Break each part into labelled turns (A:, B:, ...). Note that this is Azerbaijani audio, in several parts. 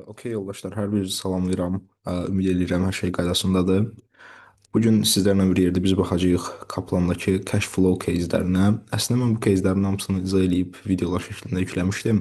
A: Okey yoldaşlar, hər birinizi salamlayıram. Ümid edirəm hər şey qaydasındadır. Bu gün sizlərlə bir yerdə biz baxacağıq Kaplandakı cash flow кейslərinə. Əslində mən bu кейslərin hamısını izah eləyib videolar şəklində yükləmişdim.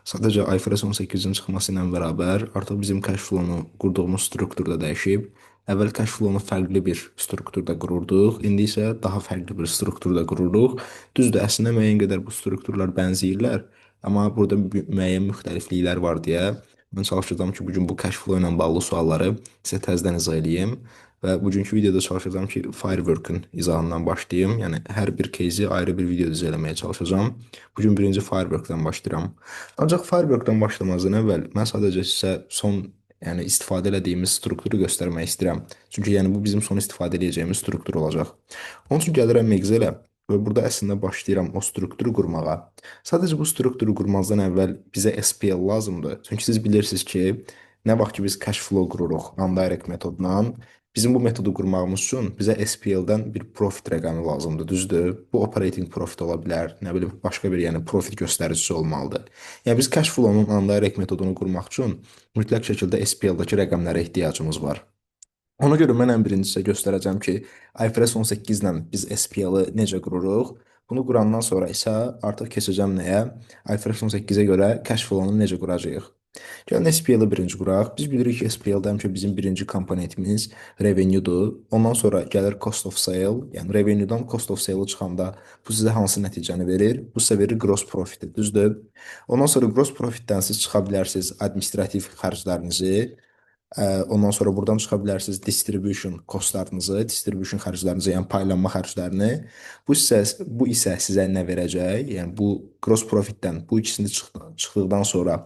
A: Sadəcə IFRS 18-in çıxması ilə bərabər artıq bizim cash flow-nu qurduğumuz strukturda dəyişib. Əvvəl cash flow-nu fərqli bir strukturda qururduq, indi isə daha fərqli bir strukturda qururuq. Düzdür, əslində müəyyən qədər bu strukturlar bənzəyirlər, amma burada müəyyən müxtəlifliklər var deyə mən çalışacağam ki, bugün bu cash flow ilə bağlı sualları sizə təzədən izah edeyim. Və bugünkü videoda çalışacağam ki, Firework-ın izahından başlayayım. Yəni hər bir кейsi ayrı bir videoda izah eləməyə çalışacağam. Bugün birinci Firework-dan başlayıram. Ancaq Firework-dan başlamazdan əvvəl mən sadəcə sizə son istifadə etdiyimiz strukturu göstərmək istəyirəm. Çünki bu bizim son istifadə edəcəyimiz struktur olacaq. Onun üçün gəlirəm Excel-ə və burada əslində başlayıram o strukturu qurmağa. Sadəcə bu strukturu qurmazdan əvvəl bizə SPL lazımdır. Çünki siz bilirsiniz ki, nə vaxt ki biz cash flow qururuq undirect metodla, bizim bu metodu qurmağımız üçün bizə SPL-dən bir profit rəqəmi lazımdır, düzdür? Bu operating profit ola bilər, nə bilim, başqa bir profit göstəricisi olmalıdır. Yəni biz cash flow-nun undirect metodunu qurmaq üçün mütləq şəkildə SPL-dakı rəqəmlərə ehtiyacımız var. Ona görə mən ən birinci sizə göstərəcəm ki, IFRS 18 ilə biz SPL-ı necə qururuq. Bunu qurandan sonra isə artıq keçəcəm nəyə? IFRS 18-ə görə cash flow-nu necə quracağıq. Gəlin SPL-ı birinci quraq. Biz bilirik ki, SPL-də həmişə bizim birinci komponentimiz revenue-dur. Ondan sonra gəlir cost of sale. Yəni revenue-dan cost of sale-ı çıxanda bu sizə hansı nəticəni verir? Bu sizə verir gross profit-i, düzdür? Ondan sonra gross profit-dən siz çıxa bilərsiniz administrativ xərclərinizi. Ondan sonra buradan çıxa bilərsiniz distribution kostlarınızı, distribution xərclərinizi, yəni paylanma xərclərini. Bu isə sizə nə verəcək? Yəni bu gross profitdən bu ikisini çıxdıqdan sonra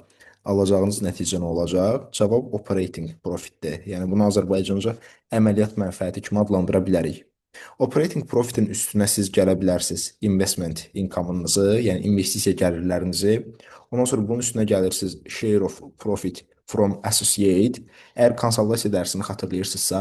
A: alacağınız nəticə nə olacaq? Cavab operating profitdir. Yəni bunu Azərbaycanca əməliyyat mənfəəti kimi adlandıra bilərik. Operating profitin üstünə siz gələ bilərsiniz investment income-ınızı, yəni investisiya gəlirlərinizi. Ondan sonra bunun üstünə gəlirsiniz share of profit from associate. Əgər konsolidasiya dərsini xatırlayırsınızsa,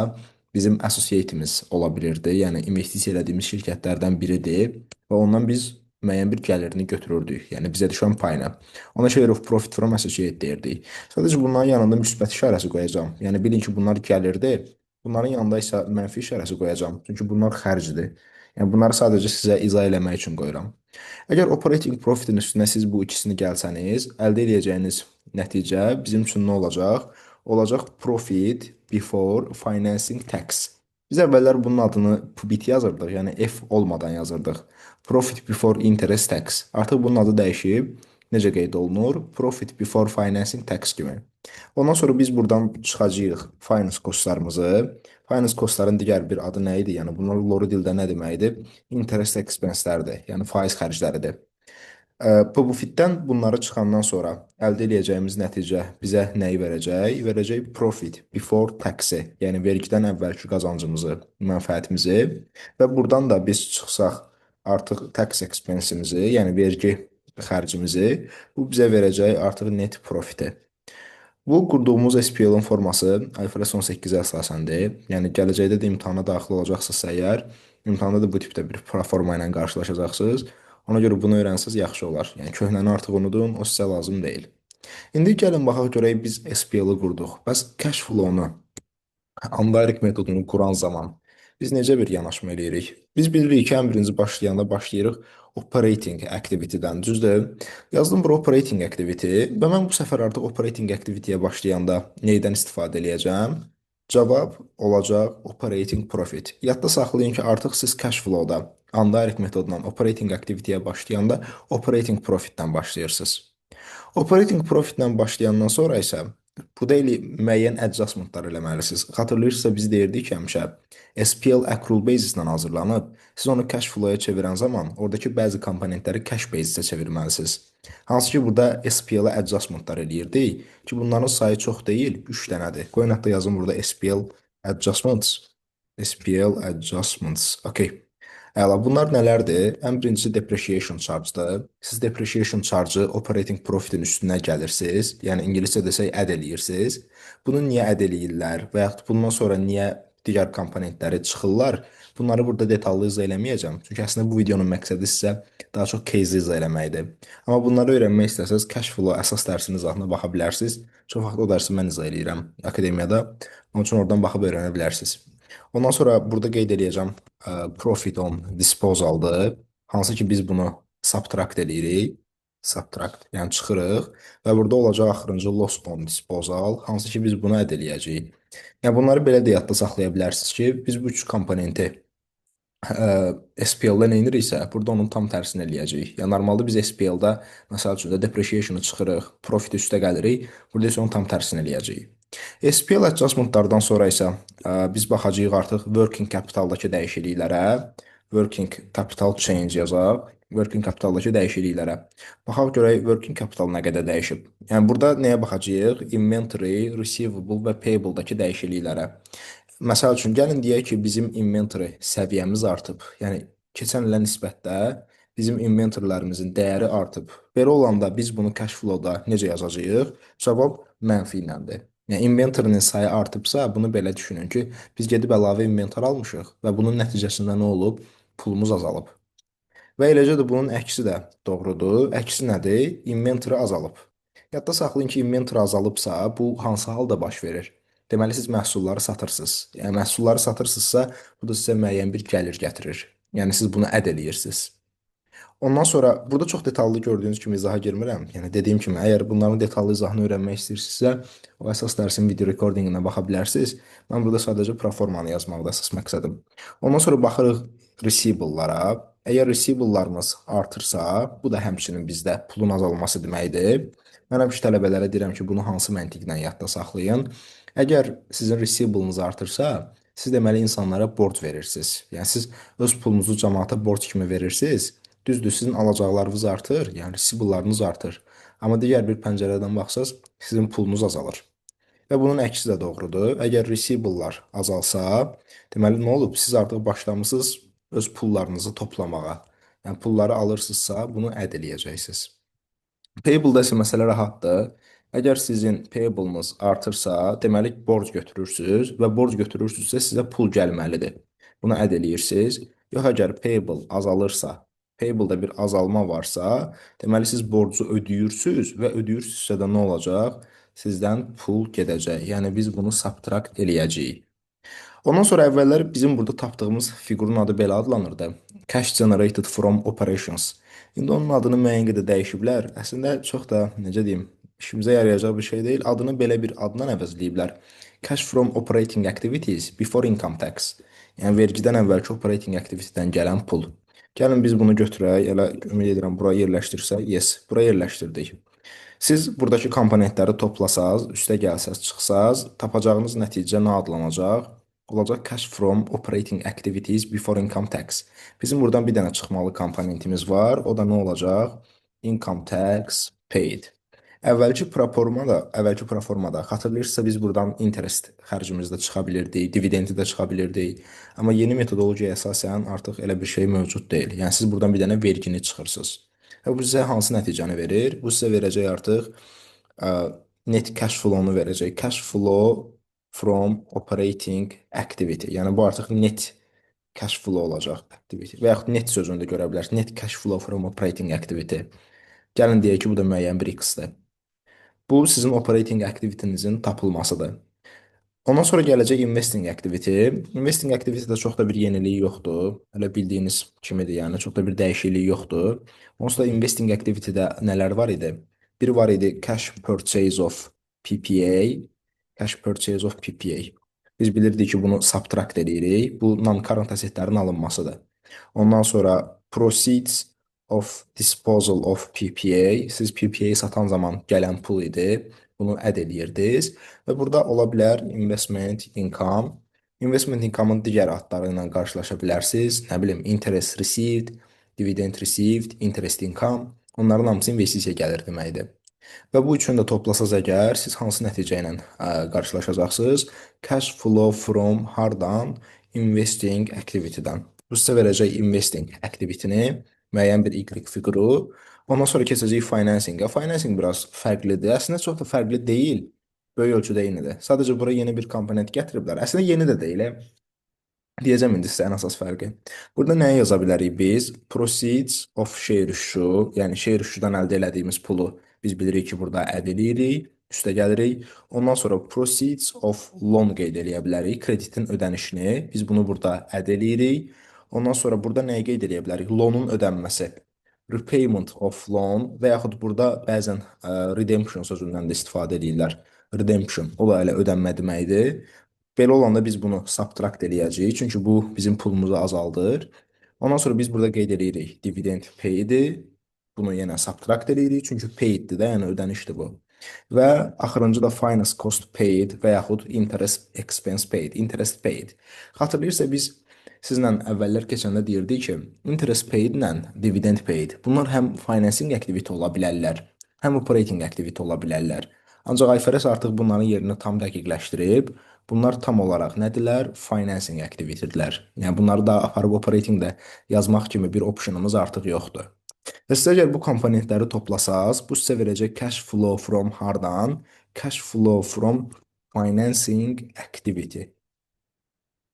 A: bizim associate'imiz ola bilirdi. Yəni investisiya etdiyimiz şirkətlərdən biridir və ondan biz müəyyən bir gəlirini götürürdük. Yəni bizə düşən payını. Ona share of profit from associate deyirdik. Sadəcə bunların yanında müsbət işarəsi qoyacağam. Yəni bilin ki, bunlar gəlirdi. Bunların yanında isə mənfi işarəsi qoyacağam. Çünki bunlar xərcdir. Yəni bunları sadəcə sizə izah eləmək üçün qoyuram. Əgər operating profitin üstünə siz bu ikisini gəlsəniz, əldə edəcəyiniz nəticə bizim üçün nə olacaq? Olacaq profit before financing tax. Biz əvvəllər bunun adını PBT yazırdıq, yəni F olmadan yazırdıq. Profit before interest tax. Artıq bunun adı dəyişib. Necə qeyd olunur? Profit before financing tax kimi. Ondan sonra biz buradan çıxacağıq finance kostlarımızı. Finance kostların digər bir adı nə idi? Yəni bunlar lori dildə nə deməkdir? Interest expense-lərdir, yəni faiz xərcləridir. PBFIT-dən bunları çıxandan sonra əldə edəcəyimiz nəticə bizə nəyi verəcək? Verəcək profit before tax-i, yəni vergidən əvvəlki qazancımızı, mənfəətimizi və buradan da biz çıxsaq artıq tax expense-imizi, yəni vergi xərcimizi, bu bizə verəcək artıq net profiti. Bu qurduğumuz SPL-in forması IFRS 18-ə əsasəndir. Yəni gələcəkdə də imtahana daxil olacaqsınızsa əgər, imtahanda da bu tipdə bir forma ilə qarşılaşacaqsınız. Ona görə bunu öyrənsəz yaxşı olar. Yəni köhnəni artıq unudun, o sizə lazım deyil. İndi gəlin baxaq görək biz SPL-i qurduq. Bəs cash flow-nu, undirect metodunu quran zaman biz necə bir yanaşma eləyirik? Biz bilirik ki, ən birinci başlayırıq operating activity-dən, düzdür? Yazdım bura operating activity və mən bu səfər artıq operating activity-yə başlayanda neydən istifadə eləyəcəm? Cavab olacaq operating profit. Yadda saxlayın ki, artıq siz cash flow-da undirect metodla operating activity-yə başlayanda operating profit-dən başlayırsınız. Operating profit-lə başlayandan sonra isə bu deyil müəyyən adjustmentlar eləməlisiniz. Xatırlayırsınızsa biz deyirdik ki, həmişə SPL accrual basis-lə hazırlanıb, siz onu cash flow-ya çevirən zaman oradakı bəzi komponentləri cash basis-ə çevirməlisiniz. Hansı ki, burada SPL-ə adjustmentlar eləyirdik ki, bunların sayı çox deyil, 3 dənədir. Qoyun hətta yazın burada SPL adjustments. SPL adjustments. Okay. Əla, bunlar nələrdir? Ən birincisi depreciation charge-dır. Siz depreciation charge-ı operating profitin üstünə gəlirsiniz. Yəni ingiliscə desək add eləyirsiniz. Bunu niyə add eləyirlər və yaxud bundan sonra niyə digər komponentləri çıxırlar. Bunları burada detallı izah eləməyəcəm. Çünki əslində bu videonun məqsədi sizə daha çox case izah eləməkdir. Amma bunları öyrənmək istəsəz cash flow əsas dərsinin izahına baxa bilərsiniz. Çox vaxt o dərsi mən izah eləyirəm akademiyada. Onun üçün oradan baxıb öyrənə bilərsiniz. Ondan sonra burada qeyd eləyəcəm profit on disposaldır. Hansı ki biz bunu subtract eləyirik. Subtract, yəni çıxırıq və burada olacaq axırıncı loss on disposal, hansı ki biz bunu əldə eləyəcəyik. Yəni bunları belə də yadda saxlaya bilərsiniz ki, biz bu üç komponenti SPL-də nə ediriksə, burada onun tam tərsini eləyəcəyik. Yəni normalda biz SPL-da məsəl üçün də depreciation-ı çıxırıq, profit üstə gəlirik, burada isə onun tam tərsini eləyəcəyik. SPL adjustment-lardan sonra isə biz baxacağıq artıq working capitaldakı dəyişikliklərə, working capital change yazaq, working capitaldakı dəyişikliklərə. Baxaq görək working capital nə qədər dəyişib. Yəni burada nəyə baxacağıq? Inventory, receivable və payable-dakı dəyişikliklərə. Məsəl üçün, gəlin deyək ki, bizim inventory səviyyəmiz artıb. Yəni, keçən ilə nisbətdə bizim inventorylərimizin dəyəri artıb. Belə olanda biz bunu cash flow-da necə yazacağıq? Cavab mənfi iləndir. Yəni, inventorynin sayı artıbsa, bunu belə düşünün ki, biz gedib əlavə inventor almışıq və bunun nəticəsində nə olub? Pulumuz azalıb. Və eləcə də bunun əksi də doğrudur. Əksi nədir? Inventory azalıb. Yadda saxlayın ki, inventory azalıbsa, bu hansı halda baş verir? Deməli, siz məhsulları satırsınız. Yəni, məhsulları satırsınızsa, bu da sizə müəyyən bir gəlir gətirir. Yəni, siz bunu əd eləyirsiniz. Ondan sonra burada çox detallı gördüyünüz kimi izaha girmirəm. Yəni dediyim kimi, əgər bunların detallı izahını öyrənmək istəyirsinizsə, o əsas dərsin video recordinginə baxa bilərsiniz. Mən burada sadəcə proformanı yazmaqda əsas məqsədim. Ondan sonra baxırıq receivable-lara. Əgər receivable-larımız artırsa, bu da həmçinin bizdə pulun azalması deməkdir. Mən həmişə tələbələrə deyirəm ki, bunu hansı məntiqlə yadda saxlayın. Əgər sizin receivable-nız artırsa, siz deməli insanlara borc verirsiniz. Yəni siz öz pulunuzu cəmaata borc kimi verirsiniz. Düzdür, sizin alacaqlarınız artır, yəni receivable-larınız artır. Amma digər bir pəncərədən baxsaz, sizin pulunuz azalır. Və bunun əksi də doğrudur. Əgər receivable-lar azalsa, deməli nə olub? Siz artıq başlamısınız öz pullarınızı toplamağa. Yəni pulları alırsınızsa, bunu əd eləyəcəksiniz. Payable-da isə məsələ rahatdır. Əgər sizin payable-nız artırsa, deməli borc götürürsünüz və borc götürürsünüzsə sizə pul gəlməlidir. Bunu əd eləyirsiniz. Yox, əgər payable azalırsa, payable-da bir azalma varsa, deməli siz borcu ödəyirsiniz və ödəyirsinizsə də nə olacaq? Sizdən pul gedəcək. Yəni biz bunu subtract eləyəcəyik. Ondan sonra əvvəllər bizim burada tapdığımız fiqurun adı belə adlanırdı. Cash generated from operations. İndi onun adını müəyyən qədər dəyişiblər. Əslində çox da, necə deyim, işimizə yarayacaq bir şey deyil. Adını belə bir adla əvəzləyiblər. Cash from operating activities before income tax. Yəni vergidən əvvəlki operating activity-dən gələn pul. Gəlin biz bunu götürək, elə ümid edirəm bura yerləşdirsə, yes, bura yerləşdirdik. Siz buradakı komponentləri toplasaz, üstə gəlsəz, çıxsaz, tapacağınız nəticə nə adlanacaq? Olacaq cash from operating activities before income tax. Bizim buradan bir dənə çıxmalı komponentimiz var. O da nə olacaq? Income tax paid. Əvvəlki proformada xatırlayırsınızsa biz buradan interest xərcimiz də çıxa bilirdik, dividendi də çıxa bilirdik. Amma yeni metodologiyaya əsasən artıq elə bir şey mövcud deyil. Yəni siz buradan bir dənə vergini çıxırsınız. Və bu sizə hansı nəticəni verir? Bu sizə verəcək artıq net cash flow-nu verəcək. Cash flow from operating activity. Yəni bu artıq net cash flow olacaq activity. Və yaxud net sözünü də görə bilərsiniz. Net cash flow from operating activity. Gəlin deyək ki, bu da müəyyən bir x-dir. Bu sizin operating activity-nizin tapılmasıdır. Ondan sonra gələcək investing activity. Investing activity-də çox da bir yenilik yoxdur. Elə bildiyiniz kimidir, yəni çox da bir dəyişiklik yoxdur. Onsuz da investing activity-də nələr var idi? Biri var idi cash purchase of PPA. Cash purchase of PPA. Biz bilirdik ki, bunu subtract edirik. Bu non-current assetlərin alınmasıdır. Ondan sonra proceeds of disposal of PPA. Siz PPA-yi satan zaman gələn pul idi. Bunu əd edirdiniz. Və burada ola bilər investment income. Investment income-ın digər adları ilə qarşılaşa bilərsiniz. Nə bilim, interest received, dividend received, interest income. Onların hamısı investisiya gəlir deməkdir. Və bu üçün də toplasaz əgər, siz hansı nəticə ilə qarşılaşacaqsınız? Cash flow from hardan? Investing activity-dən. Bu sizə verəcək investing activity-ni, müəyyən bir Y fiquru. Ondan sonra keçəcək financing-ə. Financing biraz fərqlidir. Əslində çox da fərqli deyil. Böyük ölçüdə eynidir. Sadəcə bura yeni bir komponent gətiriblər. Əslində yeni də deyil. Deyəcəm indi sizə ən əsas fərqi. Burada nəyə yaza bilərik biz? Proceeds of share issue, yəni share issue-dan əldə etdiyimiz pulu biz bilirik ki, burada əldə edirik, üstə gəlirik. Ondan sonra proceeds of loan qeyd edə bilərik, kreditin ödənişini. Biz bunu burada əldə edirik. Ondan sonra burada nəyi qeyd edə bilərik? Loanun ödənməsi. Repayment of loan və yaxud burada bəzən redemption sözündən də istifadə edirlər. Redemption, o da elə ödənmə deməkdir. Belə olanda biz bunu subtract eləyəcəyik, çünki bu bizim pulumuzu azaldır. Ondan sonra biz burada qeyd edirik dividend paid-i. Bunu yenə subtract edirik, çünki paid-dir də, yəni ödənişdir bu. Və axırıncı da finance cost paid və yaxud interest expense paid, interest paid. Xatırlayırsa biz sizlə əvvəllər keçəndə deyirdik ki, interest paid ilə dividend paid. Bunlar həm financing activity ola bilərlər, həm operating activity ola bilərlər. Ancaq IFRS artıq bunların yerini tam dəqiqləşdirib. Bunlar tam olaraq nədirlər? Financing activity-dirlər. Yəni bunları da aparıb operatingdə yazmaq kimi bir optionumuz artıq yoxdur. Və siz əgər bu komponentləri toplasaz, bu sizə verəcək cash flow from hardan? Cash flow from financing activity.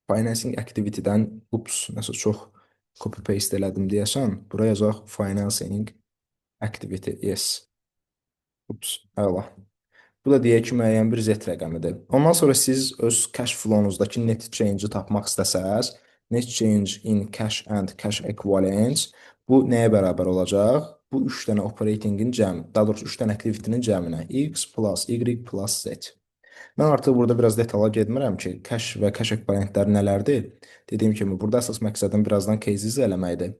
A: Financing activity-dən, nəsə çox copy paste elədim deyəsən, buraya yazaq financing activity. Yes. Əla. Bu da deyək ki, müəyyən bir Z rəqəmidir. Ondan sonra siz öz cash flow-nuzdakı net change-i tapmaq istəsəz, net change in cash and cash equivalents bu nəyə bərabər olacaq? Bu 3 dənə operatingin cəmi, daha doğrusu 3 dənə activity-nin cəminə x plus y plus z. Mən artıq burada biraz detala getmirəm ki, cash və cash ekvivalentləri nələrdir? Dediyim kimi, burada əsas məqsədim birazdan case izləməkdir.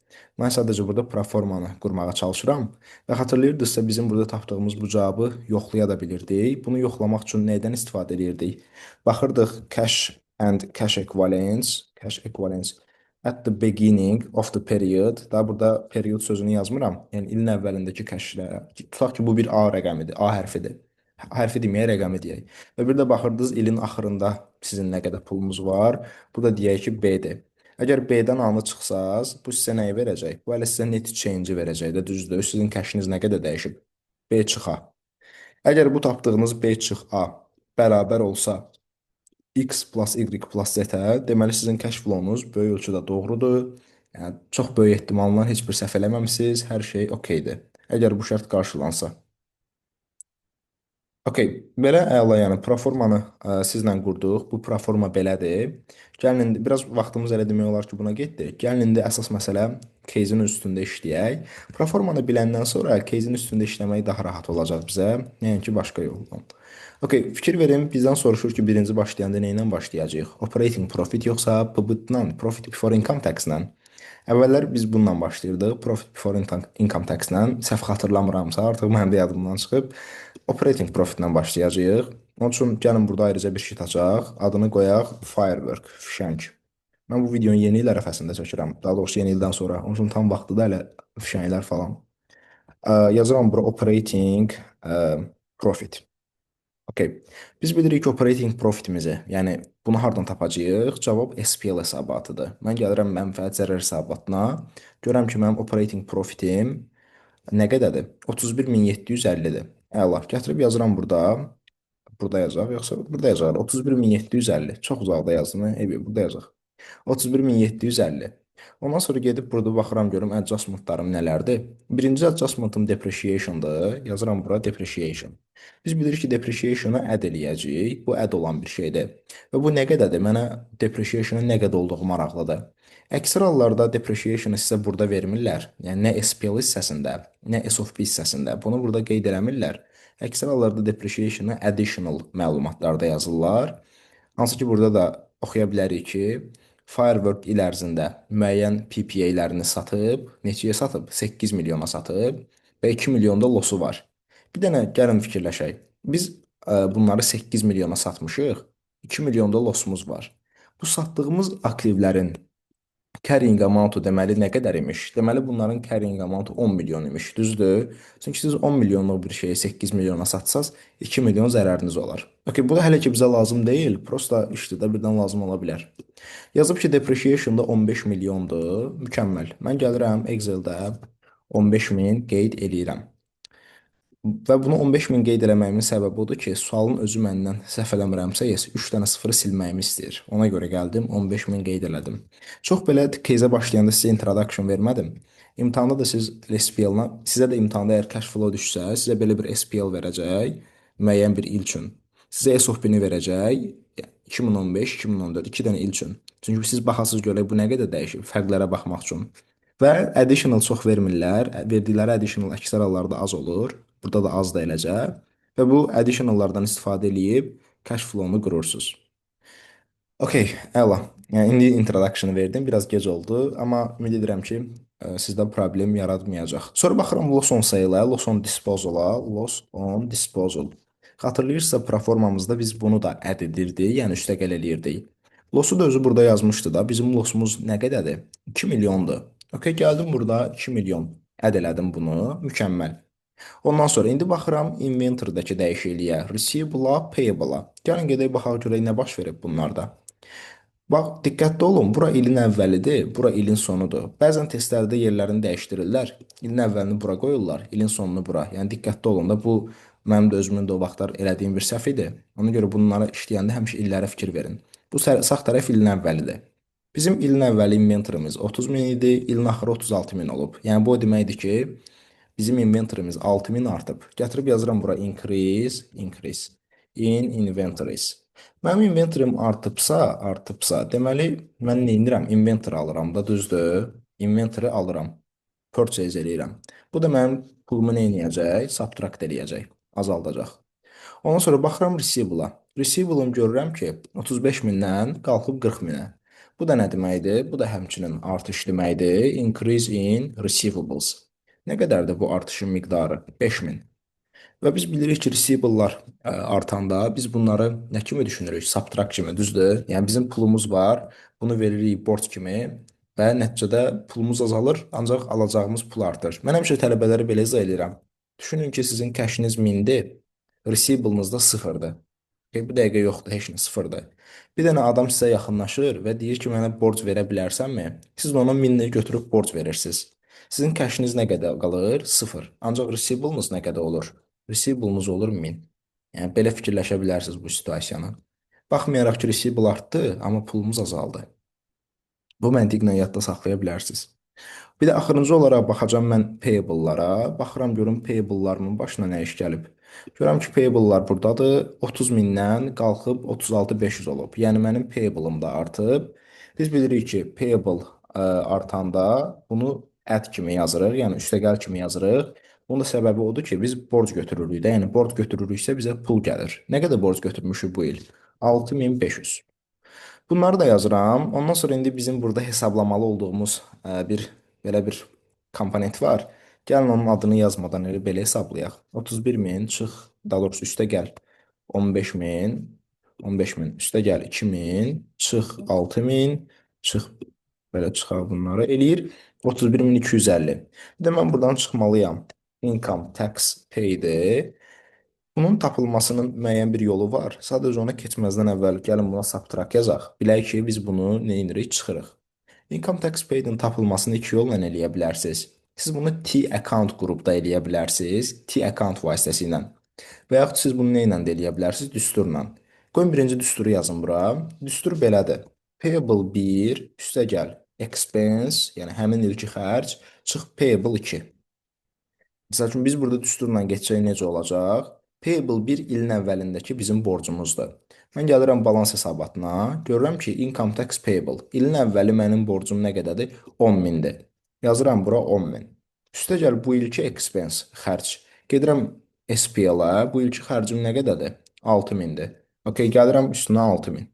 A: Mən sadəcə burada proformanı qurmağa çalışıram və xatırlayırdınızsa bizim burada tapdığımız bu cavabı yoxlaya da bilirdik. Bunu yoxlamaq üçün nədən istifadə edirdik? Baxırdıq cash and cash equivalents at the beginning of the period. Daha burada period sözünü yazmıram. Yəni ilin əvvəlindəki cash-lərə. Tutaq ki, bu bir A rəqəmidir, A hərfidir. Hərfi deməyə rəqəmi deyək. Və bir də baxırdınız ilin axırında sizin nə qədər pulunuz var. Bu da deyək ki, B-dir. Əgər B-dən A-nı çıxsaz, bu sizə nəyi verəcək? Bu hələ sizə net change-i verəcək də, düzdür. Sizin kəşiniz nə qədər dəyişib? B çıx A. Əgər bu tapdığınız B çıx A bərabər olsa X plus Y plus Z-ə, deməli sizin cash flow-unuz böyük ölçüdə doğrudur. Yəni, çox böyük ehtimalla heç bir səhv eləməmisiniz, hər şey okeydir. Əgər bu şərt qarşılansa. Okey, belə əla, yəni proformanı sizlə qurduq. Bu proforma belədir. Gəlin indi biraz vaxtımız elə demək olar ki, buna getdi. Gəlin indi əsas məsələ case-in üstündə işləyək. Proformanı biləndən sonra case-in üstündə işləmək daha rahat olacaq bizə, nəinki başqa yolla. Okey, fikir verin, bizdən soruşur ki, birinci başlayanda nə ilə başlayacağıq? Operating profit yoxsa PBT-ilə, profit before income tax-ilə? Əvvəllər biz bununla başlayırdıq, profit before income tax-ilə. Səhv xatırlamıramsa, artıq mənim də yadımdan çıxıb. Operating profitlə başlayacağıq. Onun üçün gəlin burada ayrıca bir şit açaq. Adını qoyaq Firework, fişəng. Mən bu videonu yeni il ərəfəsində çəkirəm. Daha doğrusu yeni ildən sonra. Onun üçün tam vaxtıdır hələ fişənglər falan. Yazıram bura operating profit. Okey. Biz bilirik ki, operating profitimizi, yəni bunu hardan tapacağıq? Cavab SPL hesabatıdır. Mən gəlirəm mənfəət zərər hesabatına. Görürəm ki, mənim operating profitim nə qədərdir? 31750-dir. Əla. Gətirib yazıram burada. Burada yazaq, yoxsa burada yazaq. 31750. Çox uzaqda yazdım. Burada yazaq. 31750. Ondan sonra gedib burada baxıram görüm adjustmentlarım nələrdir. Birinci adjustmentum depreciation'dır. Yazıram bura depreciation. Biz bilirik ki, depreciation'ı add eləyəcəyik. Bu add olan bir şeydir. Və bu nə qədərdir? Mənə depreciation'ın nə qədər olduğu maraqlıdır. Əksər hallarda depreciation'ı sizə burada vermirlər. Yəni nə SPL hissəsində, nə SOFP hissəsində. Bunu burada qeyd eləmirlər. Əksər hallarda depreciation'ı additional məlumatlarda yazırlar. Hansı ki, burada da oxuya bilərik ki, Firework il ərzində müəyyən PPA-lərini satıb, neçəyə satıb? 8 milyona satıb və 2 milyonda losu var. Bir dənə gəlin fikirləşək. Biz bunları 8 milyona satmışıq, 2 milyonda losumuz var. Bu satdığımız aktivlərin carrying amount deməli nə qədər imiş? Deməli bunların carrying amount 10 milyon imiş, düzdür? Çünki siz 10 milyonluq bir şeyi 8 milyona satsaz 2 milyon zərəriniz olar. Okay, bu da hələ ki bizə lazım deyil, prosta işdə birdən lazım ola bilər. Yazıb ki, depreciation-da 15 milyondur. Mükəmməl. Mən gəlirəm Excel-də 15 min qeyd eləyirəm. Və bunu 15 min qeyd eləməyimin səbəbi odur ki, sualın özü məndən səhv eləmirəmsə, yes, 3 dənə sıfırı silməyimi istəyir. Ona görə gəldim, 15 min qeyd elədim. Çox belə кейsə başlayanda sizə introduction vermədim. İmtahanda da siz SPL-na, sizə də imtahanda əgər cash flow düşsə, sizə belə bir SPL verəcək müəyyən bir il üçün. Sizə ESOP-ni verəcək 2015, 2014, 2 dənə il üçün. Çünki siz baxasınız görək bu nə qədər dəyişib, fərqlərə baxmaq üçün. Və additional çox vermirlər. Verdikləri additional əksər hallarda az olur. Burada da az da eləcə. Və bu additionallardan istifadə edib cash flow-nu qurursunuz. Okey, əla. Yəni indi introduction verdim, biraz gec oldu, amma ümid edirəm ki, sizdə problem yaratmayacaq. Sonra baxıram loss on sale-ə, loss on disposal-a, loss on disposal. Xatırlayırsınızsa proformamızda biz bunu da add edirdik, yəni üstəgəl eləyirdik. Lossu da özü burada yazmışdı da. Bizim lossumuz nə qədərdir? 2 milyondur. Okey, gəldim burada 2 milyon add elədim bunu. Mükəmməl. Ondan sonra indi baxıram inventory-dakı dəyişikliyə, receivable-a, payable-a. Gəlin gedək baxaq görək nə baş verib bunlarda. Bax, diqqətli olun, bura ilin əvvəlidir, bura ilin sonudur. Bəzən testlərdə yerlərini dəyişdirirlər. İlin əvvəlini bura qoyurlar, ilin sonunu bura. Yəni diqqətli olun da bu mənim də özümün də o vaxtlar elədiyim bir səhv idi. Ona görə bunlara işləyəndə həmişə illərə fikir verin. Bu sağ tərəf ilin əvvəlidir. Bizim ilin əvvəli inventorimiz 30 min idi, ilin axırı 36 min olub. Yəni bu o deməkdir ki, bizim inventorimiz 6000 artıb. Gətirib yazıram bura increase in inventories. Mənim inventorim artıbsa, deməli mən nə edirəm? Inventory alıram da, düzdür? Inventory alıram. Purchase eləyirəm. Bu da mənim pulumu nə edəcək? Subtract eləyəcək, azaldacaq. Ondan sonra baxıram receivable-a. Receivable-ım görürəm ki, 35 mindən qalxıb 40 minə. Bu da nə deməkdir? Bu da həmçinin artış deməkdir. Increase in receivables. Nə qədərdir bu artışın miqdarı? 5000. Və biz bilirik ki, receivables artanda biz bunları nə kimi düşünürük? Subtract kimi, düzdür? Yəni bizim pulumuz var, bunu veririk borc kimi və nəticədə pulumuz azalır, ancaq alacağımız pul artır. Mən həmişə tələbələri belə izah edirəm. Düşünün ki, sizin kəşiniz 1000-dir, receivables da 0-dır. Bu dəqiqə yoxdur, heç nə 0-dır. Bir dənə adam sizə yaxınlaşır və deyir ki, mənə borc verə bilərsənmi? Siz ona 1000-ni götürüb borc verirsiniz. Sizin kəşiniz nə qədər qalır? 0. Ancaq receivables nə qədər olur? Receivables olur 1000. Yəni belə fikirləşə bilərsiniz bu situasiyanı. Baxmayaraq ki, receivable artdı, amma pulumuz azaldı. Bu məntiqlə yadda saxlaya bilərsiniz. Bir də axırıncı olaraq baxacağam mən payable-lara. Baxıram görüm payable-larımın başına nə iş gəlib. Görürəm ki, payable-lar buradadır. 30 mindən qalxıb 36,500 olub. Yəni mənim payable-ım da artıb. Biz bilirik ki, payable artanda bunu add kimi yazırıq, yəni üstəgəl kimi yazırıq. Bunun da səbəbi odur ki, biz borc götürürük də, yəni borc götürürüksə bizə pul gəlir. Nə qədər borc götürmüşük bu il? 6500. Bunları da yazıram. Ondan sonra indi bizim burada hesablamalı olduğumuz bir belə bir komponent var. Gəlin onun adını yazmadan elə belə hesablayaq. 31 min çıx, daha doğrusu üstə gəl 15 min, 15 min üstə gəl 2000, çıx 6000, çıx belə çıxar bunları eləyir 31250. Bir də mən buradan çıxmalıyam. Income tax paid-i. Bunun tapılmasının müəyyən bir yolu var. Sadəcə ona keçməzdən əvvəl gəlin buna subtract yazaq. Bilək ki, biz bunu nə edirik? Çıxırıq. Income tax paid-in tapılmasını iki yolla eləyə bilərsiniz. Siz bunu T-account qrupda eləyə bilərsiniz, T-account vasitəsilə. Və yaxud siz bunu nə ilə də eləyə bilərsiniz? Düsturla. Qoyun birinci düsturu yazın bura. Düstur belədir. Payable 1 üstə gəl expense, yəni həmin ilki xərc, çıx payable 2. Məsəl üçün biz burada düsturla geçsək necə olacaq? Payable bir ilin əvvəlindəki bizim borcumuzdur. Mən gəlirəm balans hesabatına, görürəm ki, income tax payable. İlin əvvəli mənim borcum nə qədərdir? 10 mindir. Yazıram bura 10 min. Üstə gəl bu ilki expense, xərc. Gedirəm SPL-ə, bu ilki xərcim nə qədərdir? 6 mindir. Okey, gəlirəm üstünə 6 min.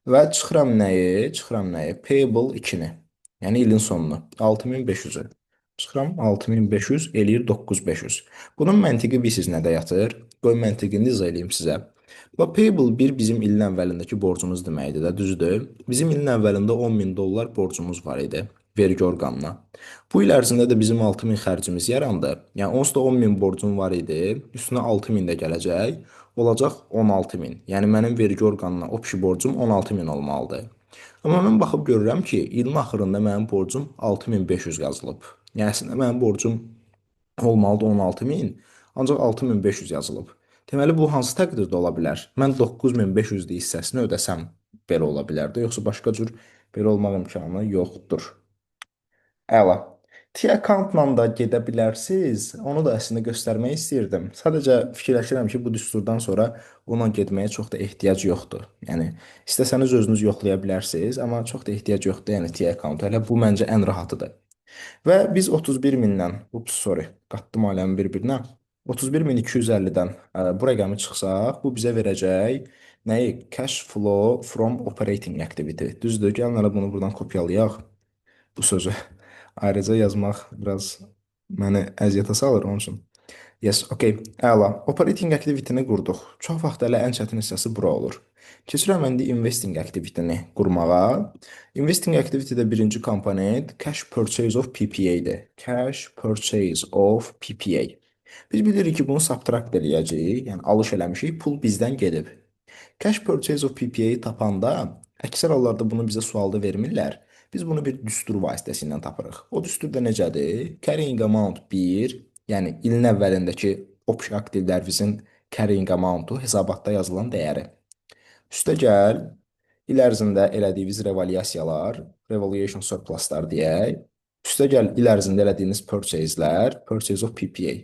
A: Və çıxıram nəyi? Çıxıram nəyi? Payable 2-ni. Yəni ilin sonunu. 6500-ü. Çıxıram 6500 eləyir 9500. Bunun məntiqi bilirsiniz nədə yatır? Qoy məntiqini izah edeyim sizə. Və payable 1 bizim ilin əvvəlindəki borcumuz deməkdir də, düzdür? Bizim ilin əvvəlində 10 min dollar borcumuz var idi vergi orqanına. Bu il ərzində də bizim 6 min xərcimiz yarandı. Yəni onsuz da 10 min borcum var idi. Üstünə 6 min də gələcək. Olacaq 16 min. Yəni mənim vergi orqanına opşi borcum 16 min olmalıdır. Amma mən baxıb görürəm ki, ilin axırında mənim borcum 6500 yazılıb. Yəni əslində mənim borcum olmalıdır 16 min. ancaq 6500 yazılıb. Deməli bu hansı təqdirdə ola bilər? Mən 9500-lük hissəsini ödəsəm belə ola bilər də, yoxsa başqa cür belə olmaq imkanı yoxdur. Əla. T-account-la da gedə bilərsiniz. Onu da əslində göstərmək istəyirdim. Sadəcə fikirləşirəm ki, bu düsturdan sonra onunla getməyə çox da ehtiyac yoxdur. Yəni istəsəniz özünüz yoxlaya bilərsiniz, amma çox da ehtiyac yoxdur. Yəni T-account hələ bu məncə ən rahatıdır. Və biz 31 mindən, ups, sorry, qatdım aləmi bir-birinə. 31250-dən bu rəqəmi çıxsaq, bu bizə verəcək nəyi? Cash flow from operating activity. Düzdür? Gəlin hələ bunu buradan kopyalayaq. Bu sözü ayrıca yazmaq biraz məni əziyyətə salır onun üçün. Yes, okay, əla. Operating activity-ni qurduq. Çox vaxt hələ ən çətin hissəsi bura olur. Keçirəm indi investing activity-ni qurmağa. Investing activity-də birinci komponent cash purchase of PPA-dir. Cash purchase of PPA. Biz bilirik ki, bunu subtract eləyəcəyik, yəni alış eləmişik, pul bizdən gedib. Cash purchase of PPA-yi tapanda əksər hallarda bunu bizə sualda vermirlər. Biz bunu bir düstur vasitəsilə tapırıq. O düstur da necədir? Carrying amount 1, yəni ilin əvvəlindəki option aktivlərimizin carrying amountu hesabatda yazılan dəyəri. Üstəgəl il ərzində elədiyiniz revalyasiyalar, revaluation surpluslar deyək. Üstəgəl il ərzində elədiyiniz purchase'lər, purchase of PPA.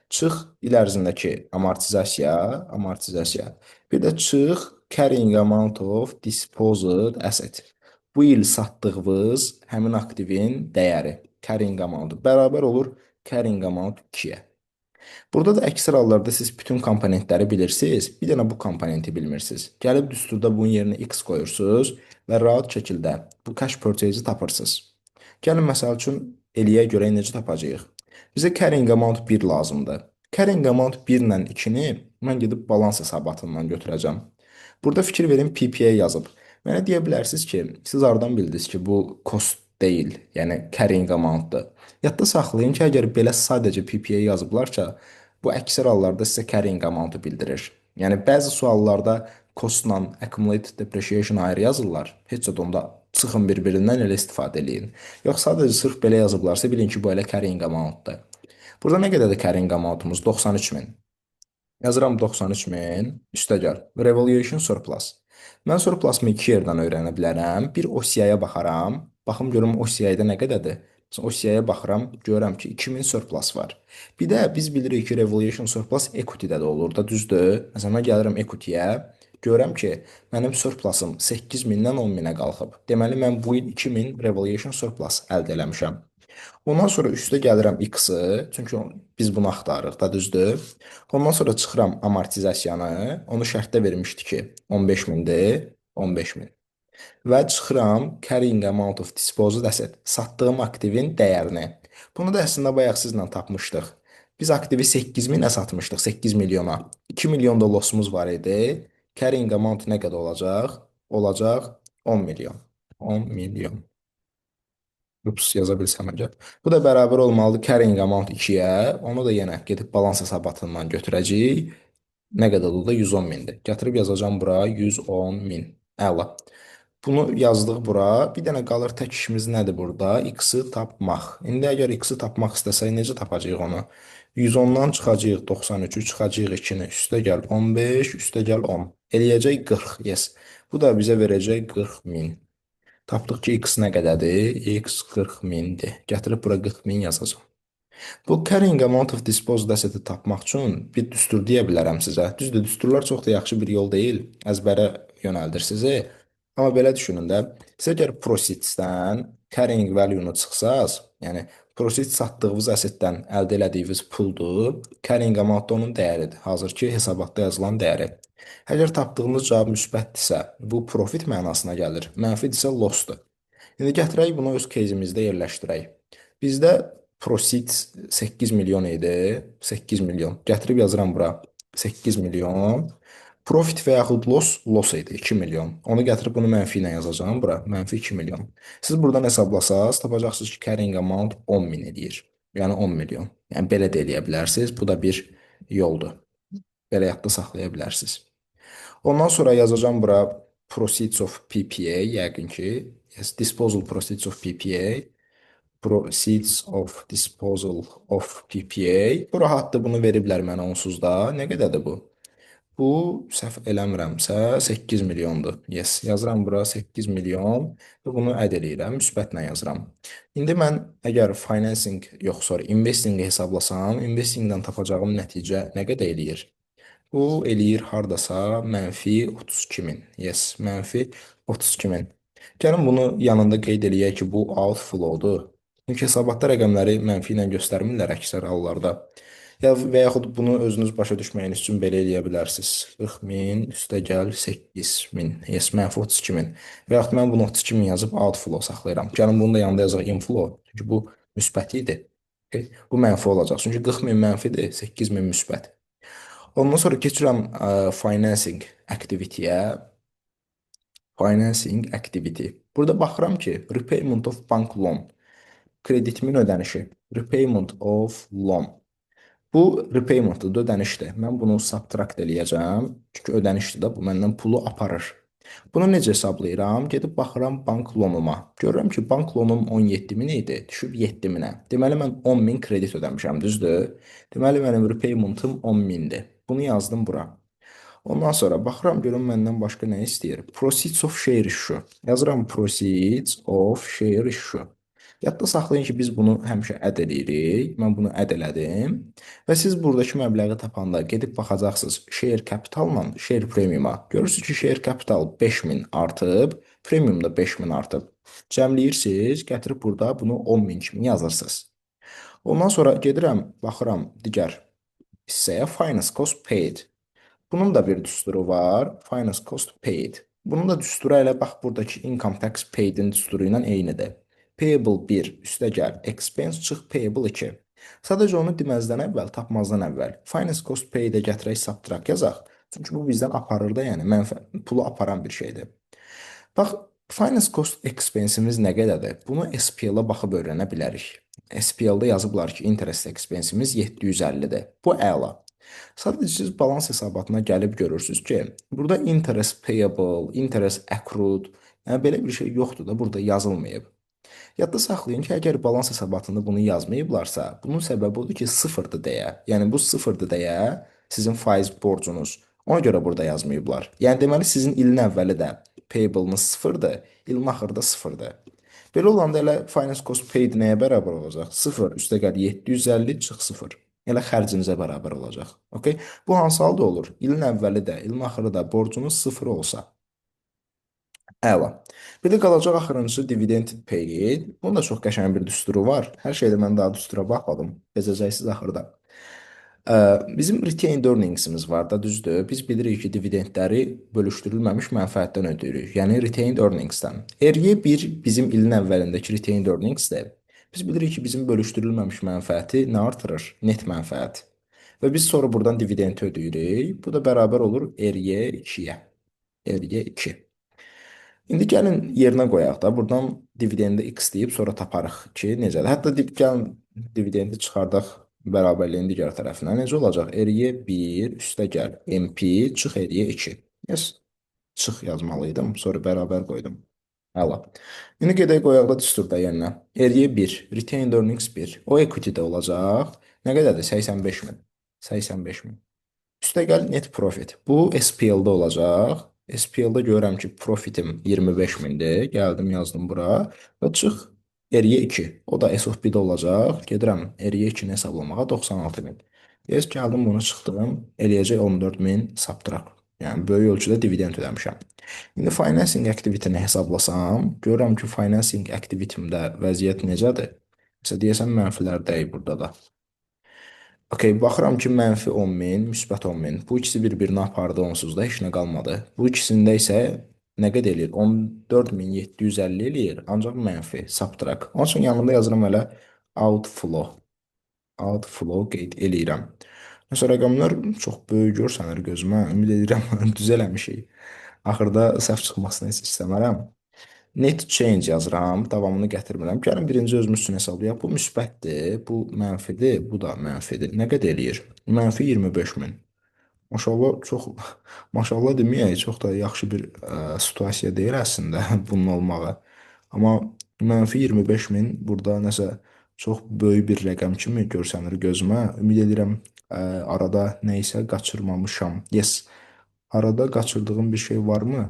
A: Çıx il ərzindəki amortizasiya, amortizasiya. Bir də çıx carrying amount of disposed asset. Bu il satdığınız həmin aktivin dəyəri, carrying amount bərabər olur carrying amount 2-yə. Burada da əksər hallarda siz bütün komponentləri bilirsiniz, bir dənə bu komponenti bilmirsiniz. Gəlib düsturda bunun yerinə x qoyursunuz və rahat şəkildə bu cash purchase-i tapırsınız. Gəlin məsəl üçün eləyə görə necə tapacağıq? Bizə carrying amount 1 lazımdır. Carrying amount 1 ilə 2-ni mən gedib balans hesabatından götürəcəm. Burada fikir verin PPA yazıb. Mənə deyə bilərsiniz ki, siz hardan bildiniz ki, bu cost deyil, yəni carrying amountdur. Yadda saxlayın ki, əgər belə sadəcə PPA yazıblarsa, bu əksər hallarda sizə carrying amount'u bildirir. Yəni bəzi suallarda costla accumulated depreciation ayrı yazırlar. Heç də onda çıxın bir-birindən elə istifadə eləyin. Yox, sadəcə sırf belə yazıblarsa bilin ki, bu elə carrying amount'dur. Burada nə qədərdir carrying amount'umuz? 93 min. Yazıram 93 min, üstəgəl. Revaluation surplus. Mən surplusumu iki yerdən öyrənə bilərəm. Bir OCI-yə baxaram. Baxım görüm OCI-də nə qədərdir. OCI-yə baxıram, görürəm ki 2000 surplus var. Bir də biz bilirik ki, revaluation surplus equity-də də olur da, düzdür? Məsələn, mən gəlirəm equity-yə, görürəm ki, mənim surplusum 8000-dən 10000-ə qalxıb. Deməli, mən bu il 2000 revaluation surplus əldə eləmişəm. Ondan sonra üstə gəlirəm X-ı, çünki biz bunu axtarırıq da, düzdür? Ondan sonra çıxıram amortizasiyanı, onu şərtdə vermişdi ki, 15 mindir, 15 min. Və çıxıram carrying amount of disposed asset, satdığım aktivin dəyərini. Bunu da əslində bayaq sizlə tapmışdıq. Biz aktivi 8 minə satmışdıq, 8 milyona. 2 milyon da lossumuz var idi. Carrying amount nə qədər olacaq? Olacaq 10 milyon. 10 milyon. Ups, yaza bilsəm əgər. Bu da bərabər olmalıdır carrying amount 2-yə. Onu da yenə gedib balans hesabatından götürəcəyik. Nə qədər oldu da 110 mindir. Gətirib yazacağım bura 110 min. Əla. Bunu yazdıq bura. Bir dənə qalır tək işimiz nədir burada? X-i tapmaq. İndi əgər X-i tapmaq istəsək necə tapacağıq onu? 110-dan çıxacağıq 93-ü, çıxacağıq 2-ni, üstə gəl 15, üstə gəl 10. Eləyəcək 40, yes. Bu da bizə verəcək 40 min. Tapdıq ki, x nə qədərdir? X 40 mindir. Gətirib bura 40 min yazacağım. Bu carrying amount of disposed asset-i tapmaq üçün bir düstur deyə bilərəm sizə. Düzdür, düsturlar çox da yaxşı bir yol deyil. Əzbərə yönəldir sizi. Amma belə düşünün də, siz əgər proceeds-dən carrying value-nu çıxsaz, yəni proceeds satdığınız asset-dən əldə elədiyiniz puldur, carrying amount da onun dəyəridir. Hazır ki, hesabatda yazılan dəyəri. Əgər tapdığınız cavab müsbətdirsə, bu profit mənasına gəlir. Mənfidirsə lossdur. İndi gətirək bunu öz кейsimizdə yerləşdirək. Bizdə proceeds 8 milyon idi. 8 milyon. Gətirib yazıram bura. 8 milyon. Profit və yaxud loss idi 2 milyon. Onu gətirib bunu mənfi ilə yazacağam bura. Mənfi 2 milyon. Siz buradan hesablasaz, tapacaqsınız ki, carrying amount 10 min edir. Yəni 10 milyon. Yəni belə də eləyə bilərsiniz. Bu da bir yoldur. Belə yadda saxlaya bilərsiniz. Ondan sonra yazacağam bura proceeds of PPA, yəqin ki, yes, disposal proceeds of PPA. Proceeds of disposal of PPA. Bu rahatdır, bunu veriblər mənə onsuz da. Nə qədərdir bu? Bu səhv eləmirəmsə 8 milyondur. Yes, yazıram bura 8 milyon və bunu əd eləyirəm, müsbətlə yazıram. İndi mən əgər financing yox, sorry, investing hesablasam, investingdən tapacağım nəticə nə qədər eləyir? Bu eləyir hardasa mənfi 32 min. Yes, mənfi 32 min. Gəlin bunu yanında qeyd eləyək ki, bu outflow-dur. Çünki hesabatda rəqəmləri mənfi ilə göstərmirlər əksər hallarda. Ya və yaxud bunu özünüz başa düşməyiniz üçün belə eləyə bilərsiniz. 40 min üstə gəl 8 min. Yes, mənfi 32 min. Və yaxud mən bunu 32 min yazıb outflow saxlayıram. Gəlin bunu da yanında yazaq inflow. Çünki bu müsbət idi. Okay? Bu mənfi olacaq. Çünki 40 min mənfidir, 8 min müsbət. Ondan sonra keçirəm financing activity-yə. Financing activity. Burada baxıram ki, repayment of bank loan. Kreditimin ödənişi. Repayment of loan. Bu repayment'dır, ödənişdir. Mən bunu subtract eləyəcəm. Çünki ödənişdir də bu məndən pulu aparır. Bunu necə hesablayıram? Gedib baxıram bank loanuma. Görürəm ki, bank loanum 17 min idi, düşüb 7 minə. Deməli mən 10 min kredit ödəmişəm, düzdür? Deməli mənim repayment'ım 10 mindir. Bunu yazdım bura. Ondan sonra baxıram görüm məndən başqa nə istəyir. Proceeds of share issue. Yazıram proceeds of share issue. Yadda saxlayın ki, biz bunu həmişə əd edirik. Mən bunu əd elədim. Və siz buradakı məbləği tapanda gedib baxacaqsınız share capital-la share premium-a. Görürsünüz ki, share capital 5000 artıb, premium da 5000 artıb. Cəmləyirsiniz, gətirib burada bunu 10.000 kimi yazırsınız. Ondan sonra gedirəm, baxıram digər hissəyə finance cost paid. Bunun da bir düsturu var. Finance cost paid. Bunun da düsturu elə bax buradakı income tax paid-in düsturu ilə eynidir. Payable 1 üstə gəl, expense çıx payable 2. Sadəcə onu deməzdən əvvəl, tapmazdan əvvəl finance cost paid-ə gətirək subtract yazaq. Çünki bu bizdən aparır da, yəni pulu aparan bir şeydir. Bax, finance cost expense-imiz nə qədərdir? Bunu SPL-a baxıb öyrənə bilərik. SPL-da yazıblar ki, interest expense-imiz 750-dir. Bu əla. Sadəcə siz balans hesabatına gəlib görürsünüz ki, burada interest payable, interest accrued, yəni belə bir şey yoxdur da, burada yazılmayıb. Yadda saxlayın ki, əgər balans hesabatında bunu yazmayıblarsa, bunun səbəbi odur ki, sıfırdır deyə. Yəni bu sıfırdır deyə sizin faiz borcunuz. Ona görə burada yazmayıblar. Yəni deməli sizin ilin əvvəli də payable-nız sıfırdır, ilin axırı da sıfırdır. Belə olanda elə finance cost paid nəyə bərabər olacaq? 0 üstə gəl 750 çıx 0. Elə xərcinizə bərabər olacaq. Okay? Bu hansı halda olur? İlin əvvəli də, ilin axırı da borcunuz 0 olsa. Əla. Bir də qalacaq axırıncısı dividend paid. Bunun da çox qəşəng bir düsturu var. Hər şeydə mən daha düstura baxmadım. Bezəcəksiniz axırda. Bizim retained earningsimiz var da, düzdür. Biz bilirik ki, dividendləri bölüşdürülməmiş mənfəətdən ödəyirik. Yəni retained earningsdən. RY1 bizim ilin əvvəlindəki retained earningsdir. Biz bilirik ki, bizim bölüşdürülməmiş mənfəəti nə artırır? Net mənfəət. Və biz sonra buradan dividend ödəyirik. Bu da bərabər olur RY2-yə. RY2. İndi gəlin yerinə qoyaq da. Buradan dividendi x deyib sonra taparıq ki, necədir? Hətta gəlin dividendi çıxardaq bərabərliyin digər tərəfinə. Necə olacaq? R-yə 1 üstə gəl. MP çıx R-yə 2. Yes. Çıx yazmalıydım. Sonra bərabər qoydum. Əla. İndi gedək qoyaq da düsturda yerinə. R-yə 1. Retained earnings 1. O equity-də olacaq. Nə qədərdir? 85 min. 85 min. Üstə gəl net profit. Bu SPL-də olacaq. SPL-da görürəm ki, profitim 25 mindir. Gəldim, yazdım bura və çıx R-yə 2. O da SOP-də olacaq. Gedirəm R-yə 2-ni hesablamağa 96 min. Yes, gəldim bunu çıxdım. Eləyəcək 14 min subtract. Yəni böyük ölçüdə dividend ödəmişəm. İndi financing activity-ni hesablasam, görürəm ki, financing activity-mdə vəziyyət necədir? Məsələn, deyəsən mənfilərdəyik burada da. Okay, baxıram ki, mənfi 10 min, müsbət 10 min. Bu ikisi bir-birini apardı onsuz da, heç nə qalmadı. Bu ikisində isə nə qədər eləyir? 14.750 eləyir, ancaq mənfi, subtract. Onun üçün yanında yazıram hələ outflow. Outflow qeyd eləyirəm. Mesela rəqəmlər çox böyük görsənir gözümə. Ümid edirəm düzələmişik. Axırda səhv çıxmasını heç istəmərəm. Net change yazıram, davamını gətirmirəm. Gəlin birinci özümüz üçün hesablayaq. Bu müsbətdir, bu mənfidir, bu da mənfidir. Nə qədər eləyir? Mənfi 25 min. Maşallah çox, maşallah deməyək, çox da yaxşı bir situasiya deyil əslində bunun olmağı. Amma Mənfi 25 min burada nəsə çox böyük bir rəqəm kimi görsənir gözümə. Ümid edirəm arada nə isə qaçırmamışam. Yes. Arada qaçırdığım bir şey varmı?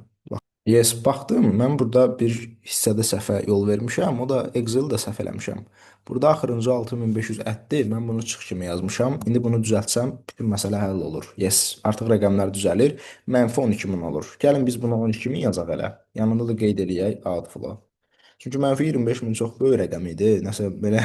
A: Yes, baxdım. Mən burada bir hissədə səhvə yol vermişəm. O da Excel-də səhv eləmişəm. Burada axırıncı 6500 əddir. Mən bunu çıx kimi yazmışam. İndi bunu düzəltsəm bütün məsələ həll olur. Yes, artıq rəqəmlər düzəlir. Mənfi 12000 olur. Gəlin biz bunu 12000 yazaq elə. Yanında da qeyd eləyək outflow. Çünki mənfi 25 min çox böyük rəqəm idi. Nəsə belə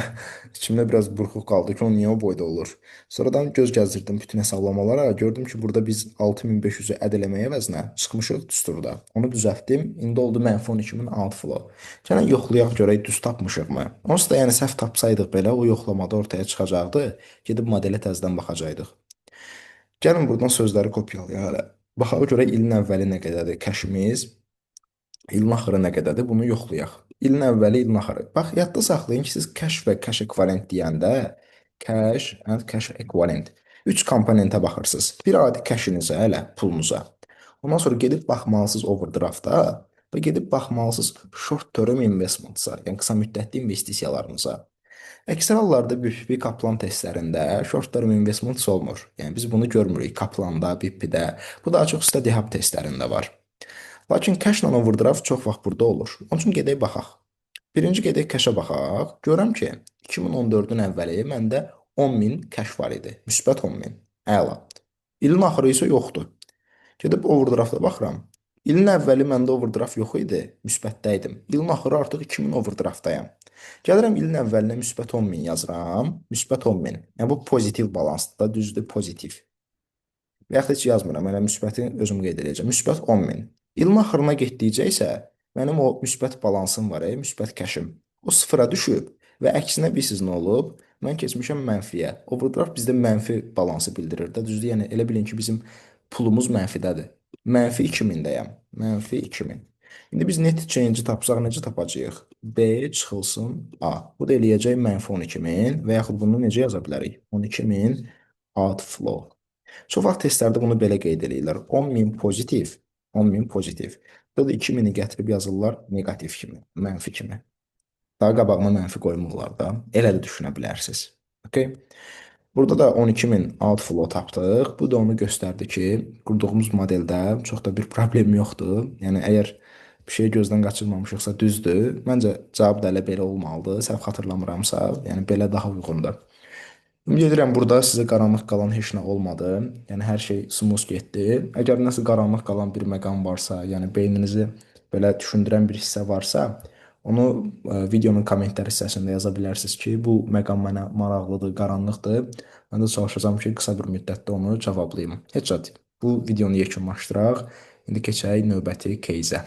A: içimdə biraz burxuq qaldı ki, o niyə o boyda olur. Sonradan göz gəzdirdim bütün hesablamalara. Gördüm ki, burada biz 6500-ü əd eləməyə əvəzinə çıxmışıq düsturda. Onu düzəltdim. İndi oldu mənfi 12000 outflow. Gəlin yoxlayaq görək düz tapmışıqmı? Onsuz da yəni səhv tapsaydıq belə o yoxlamada ortaya çıxacaqdı. Gedib modelə təzədən baxacaqdıq. Gəlin buradan sözləri kopyalayaq hələ. Baxaq görək ilin əvvəli nə qədərdir kəşimiz. İlin axırı nə qədərdir? Bunu yoxlayaq. İlin əvvəli, ilin axırı. Bax, yadda saxlayın ki, siz cash və cash ekvivalent deyəndə cash and cash ekvivalent 3 komponentə baxırsınız. Bir adi cashınıza, hələ pulunuza. Ondan sonra gedib baxmalısınız overdrafta və gedib baxmalısınız short term investmentsa, yəni qısa müddətli investisiyalarınıza. Əksər hallarda BIP Kaplan testlərində short term investment olmur. Yəni biz bunu görmürük Kaplanda, BIP-də. Bu daha çox study hub testlərində var. Lakin cash-la overdraft çox vaxt burada olur. Onun üçün gedək baxaq. Birinci gedək cash-a baxaq. Görəm ki, 2014-ün əvvəli məndə 10.000 cash var idi. Müsbət 10.000. Əla. İlin axırı isə yoxdur. Gedib overdrafta baxıram. İlin əvvəli məndə overdraft yox idi, müsbətdə idim. İlin axırı artıq 2000 overdraftdayam. Gəlirəm ilin əvvəlinə müsbət 10.000 yazıram. Müsbət 10.000. Yəni bu pozitiv balansdır da, düzdür, pozitiv. Və yaxud heç yazmıram, elə müsbəti özüm qeyd edəcəm. Müsbət 10.000. İlin axırına getdikcə isə mənim o müsbət balansım var, müsbət kəşim. O sıfıra düşüb və əksinə bilirsiniz nə olub? Mən keçmişəm mənfiyə. Overdraft bizdə mənfi balansı bildirir də, düzdür? Yəni elə bilin ki, bizim pulumuz mənfidədir. Mənfi 2000-dəyəm. Mənfi 2000. İndi biz net change-i tapsaq necə tapacağıq? B çıxılsın A. Bu da eləyəcək mənfi 12.000 və yaxud bunu necə yaza bilərik? 12.000 outflow. Çox vaxt testlərdə bunu belə qeyd edirlər. 10.000 pozitiv, 10.000 pozitiv. Burada 2.000-i gətirib yazırlar negativ kimi, mənfi kimi. Daha qabağına mənfi qoymurlar da. Elə də düşünə bilərsiniz. Okay? Burada da 12.000 outflow tapdıq. Bu da onu göstərdi ki, qurduğumuz modeldə çox da bir problem yoxdur. Yəni əgər bir şey gözdən qaçırmamışıqsa düzdür. Məncə cavab da elə belə olmalıdır. Səhv xatırlamıramsa, yəni belə daha uyğundur. Ümid edirəm burada sizə qaranlıq qalan heç nə olmadı. Yəni hər şey smooth getdi. Əgər nəsə qaranlıq qalan bir məqam varsa, yəni beyninizi belə düşündürən bir hissə varsa, onu videonun kommentlər hissəsində yaza bilərsiniz ki, bu məqam mənə maraqlıdır, qaranlıqdır. Mən də çalışacağam ki, qısa bir müddətdə onu cavablayım. Heç zət. Bu videonu yekunlaşdıraq. İndi keçək növbəti кейzə.